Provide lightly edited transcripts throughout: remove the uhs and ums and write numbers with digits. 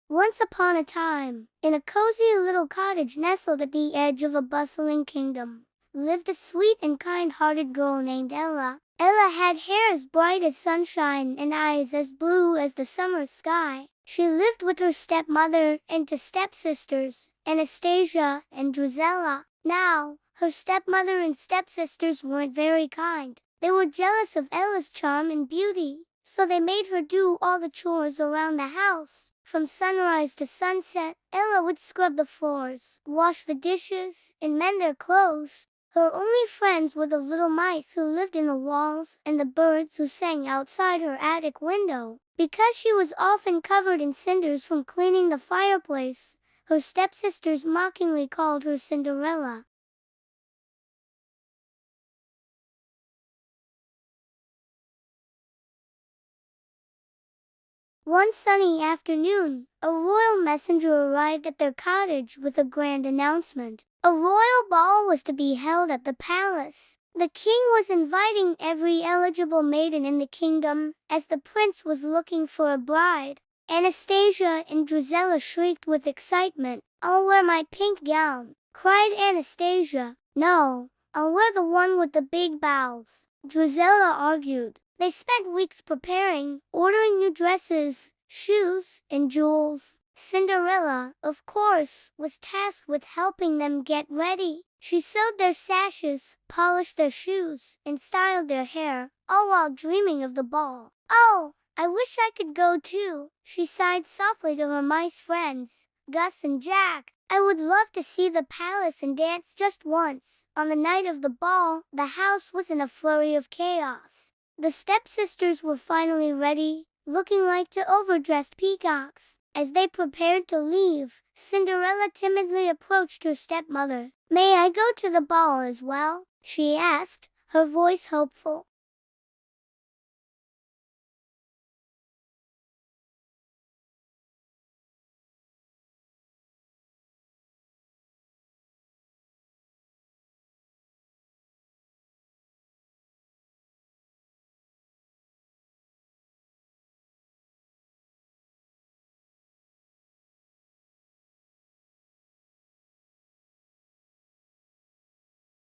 Once upon a time, in a cozy little cottage nestled at the edge of a bustling kingdom, lived a sweet and kind-hearted girl named Ella. Ella had hair as bright as sunshine and eyes as blue as the summer sky. She lived with her stepmother and two stepsisters, Anastasia and Drusilla. Now, her stepmother and stepsisters weren't very kind. They were jealous of Ella's charm and beauty, so they made her do all the chores around the house. From sunrise to sunset, Ella would scrub the floors, wash the dishes, and mend their clothes. Her only friends were the little mice who lived in the walls and the birds who sang outside her attic window. Because she was often covered in cinders from cleaning the fireplace, her stepsisters mockingly called her Cinderella. One sunny afternoon, a royal messenger arrived at their cottage with a grand announcement. A royal ball was to be held at the palace. The king was inviting every eligible maiden in the kingdom, as the prince was looking for a bride. Anastasia and Drusilla shrieked with excitement. "I'll wear my pink gown," cried Anastasia. "No, I'll wear the one with the big bows," Drusilla argued. They spent weeks preparing, ordering new dresses, shoes, and jewels. Cinderella, of course, was tasked with helping them get ready. She sewed their sashes, polished their shoes, and styled their hair, all while dreaming of the ball. "Oh, I wish I could go too," she sighed softly to her mice friends, Gus and Jack. "I would love to see the palace and dance just once." On the night of the ball, the house was in a flurry of chaos. The stepsisters were finally ready, looking like two overdressed peacocks. As they prepared to leave, Cinderella timidly approached her stepmother. "May I go to the ball as well?" she asked, her voice hopeful.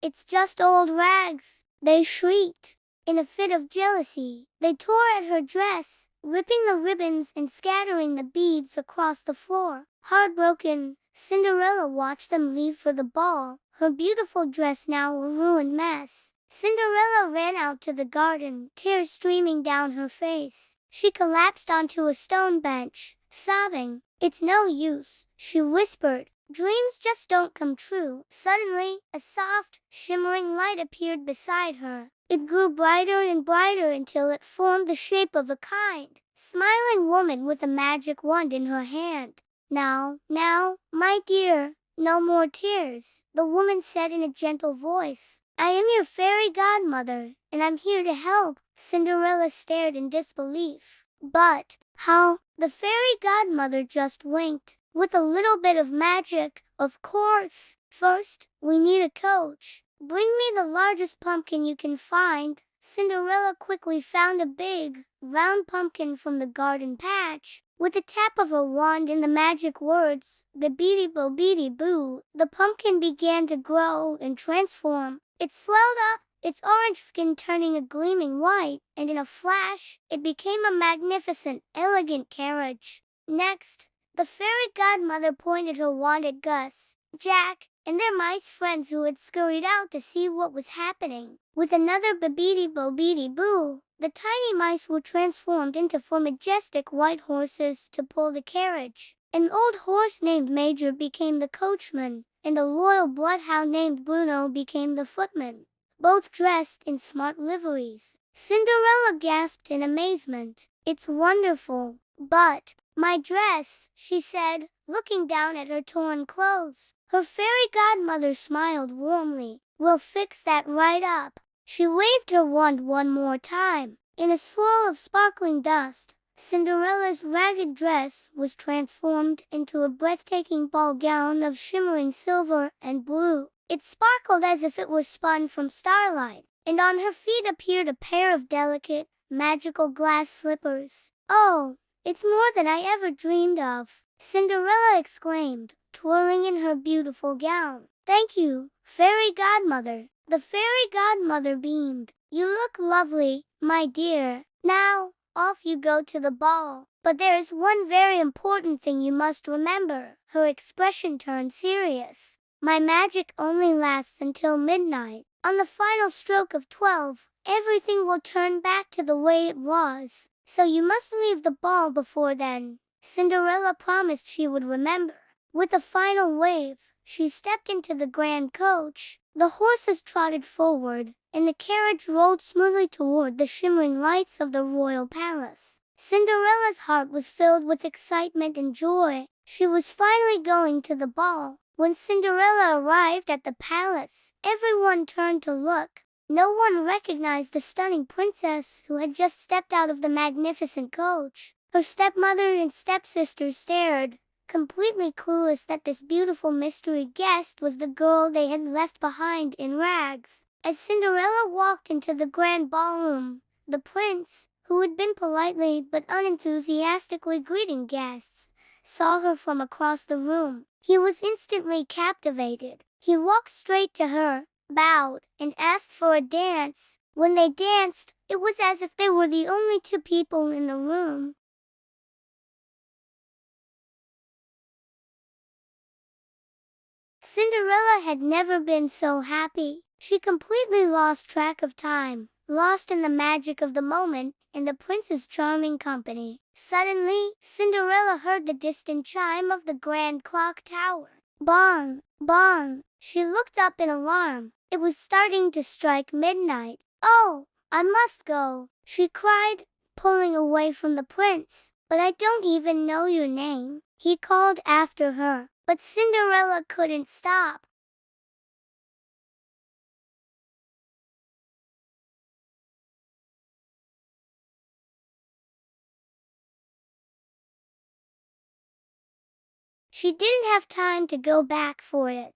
"It's just old rags," they shrieked. In a fit of jealousy, they tore at her dress, ripping the ribbons and scattering the beads across the floor. Heartbroken, Cinderella watched them leave for the ball, her beautiful dress now a ruined mess. Cinderella ran out to the garden, tears streaming down her face. She collapsed onto a stone bench, sobbing. "It's no use," she whispered. "Dreams just don't come true." Suddenly, a soft, shimmering light appeared beside her. It grew brighter and brighter until it formed the shape of a kind, smiling woman with a magic wand in her hand. Now, my dear, no more tears," the woman said in a gentle voice. "I am your fairy godmother, and I'm here to help." Cinderella stared in disbelief. "But how?" The fairy godmother just winked. "With a little bit of magic, of course. First, we need a coach. Bring me the largest pumpkin you can find." Cinderella quickly found a big, round pumpkin from the garden patch. With a tap of her wand and the magic words, "Bibidi-bo-bidi-boo," the pumpkin began to grow and transform. It swelled up, its orange skin turning a gleaming white, and in a flash, it became a magnificent, elegant carriage. Next, the fairy godmother pointed her wand at Gus, Jack, and their mice friends who had scurried out to see what was happening. With another "Bibidi-bo-bidi-boo," the tiny mice were transformed into four majestic white horses to pull the carriage. An old horse named Major became the coachman, and a loyal bloodhound named Bruno became the footman, both dressed in smart liveries. Cinderella gasped in amazement. "It's wonderful. But my dress," she said, looking down at her torn clothes. Her fairy godmother smiled warmly. "We'll fix that right up." She waved her wand one more time. In a swirl of sparkling dust, Cinderella's ragged dress was transformed into a breathtaking ball gown of shimmering silver and blue. It sparkled as if it were spun from starlight, and on her feet appeared a pair of delicate, magical glass slippers. "Oh, it's more than I ever dreamed of," Cinderella exclaimed, twirling in her beautiful gown. "Thank you, fairy godmother." The fairy godmother beamed. "You look lovely, my dear. Now, off you go to the ball. But there is one very important thing you must remember." Her expression turned serious. "My magic only lasts until midnight. On the final stroke of 12, everything will turn back to the way it was. So you must leave the ball before then." Cinderella promised she would remember. With a final wave, she stepped into the grand coach. The horses trotted forward, and the carriage rolled smoothly toward the shimmering lights of the royal palace. Cinderella's heart was filled with excitement and joy. She was finally going to the ball. When Cinderella arrived at the palace, everyone turned to look. No one recognized the stunning princess who had just stepped out of the magnificent coach. Her stepmother and stepsister stared, completely clueless that this beautiful mystery guest was the girl they had left behind in rags. As Cinderella walked into the grand ballroom, the prince, who had been politely but unenthusiastically greeting guests, saw her from across the room. He was instantly captivated. He walked straight to her, bowed, and asked for a dance. When they danced, it was as if they were the only two people in the room. Cinderella had never been so happy. She completely lost track of time, lost in the magic of the moment, in the prince's charming company. Suddenly, Cinderella heard the distant chime of the grand clock tower. Bong! Bong! She looked up in alarm. It was starting to strike midnight. "Oh, I must go," she cried, pulling away from the prince. "But I don't even know your name," he called after her. But Cinderella couldn't stop. She didn't have time to go back for it.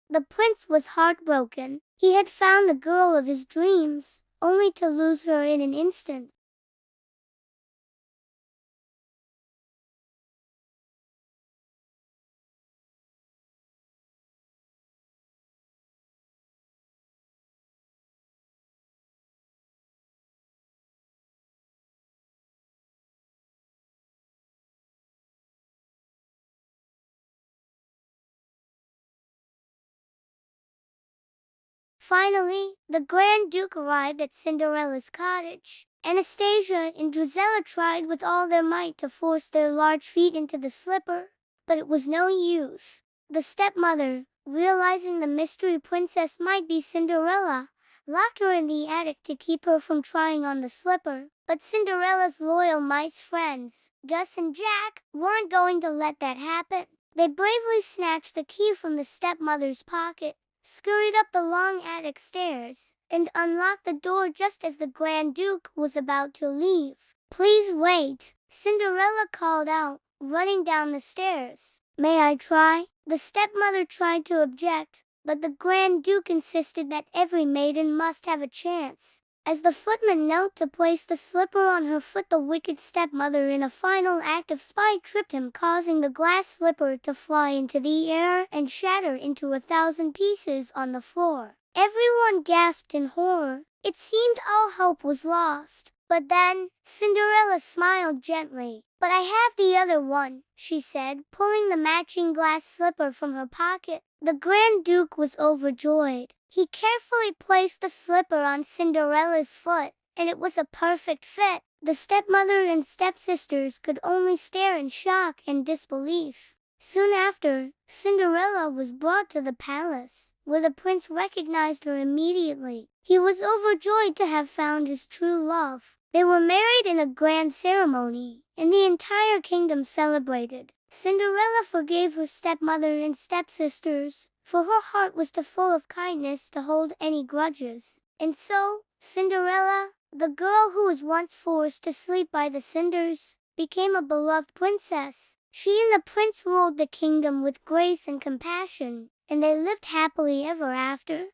The prince was heartbroken. He had found the girl of his dreams, only to lose her in an instant. Finally, the Grand Duke arrived at Cinderella's cottage. Anastasia and Drizella tried with all their might to force their large feet into the slipper, but it was no use. The stepmother, realizing the mystery princess might be Cinderella, locked her in the attic to keep her from trying on the slipper. But Cinderella's loyal mice friends, Gus and Jack, weren't going to let that happen. They bravely snatched the key from the stepmother's pocket, scurried up the long attic stairs, and unlocked the door just as the Grand Duke was about to leave. "Please wait," Cinderella called out, running down the stairs. "May I try?" The stepmother tried to object, but the Grand Duke insisted that every maiden must have a chance. As the footman knelt to place the slipper on her foot, the wicked stepmother, in a final act of spite, tripped him, causing the glass slipper to fly into the air and shatter into 1,000 pieces on the floor. Everyone gasped in horror. It seemed all hope was lost. But then, Cinderella smiled gently. "But I have the other one," she said, pulling the matching glass slipper from her pocket. The Grand Duke was overjoyed. He carefully placed the slipper on Cinderella's foot, and it was a perfect fit. The stepmother and stepsisters could only stare in shock and disbelief. Soon after, Cinderella was brought to the palace, where the prince recognized her immediately. He was overjoyed to have found his true love. They were married in a grand ceremony, and the entire kingdom celebrated. Cinderella forgave her stepmother and stepsisters, for her heart was too full of kindness to hold any grudges. And so, Cinderella, The girl who was once forced to sleep by the cinders became a beloved princess. She and the prince ruled the kingdom with grace and compassion, and they lived happily ever after.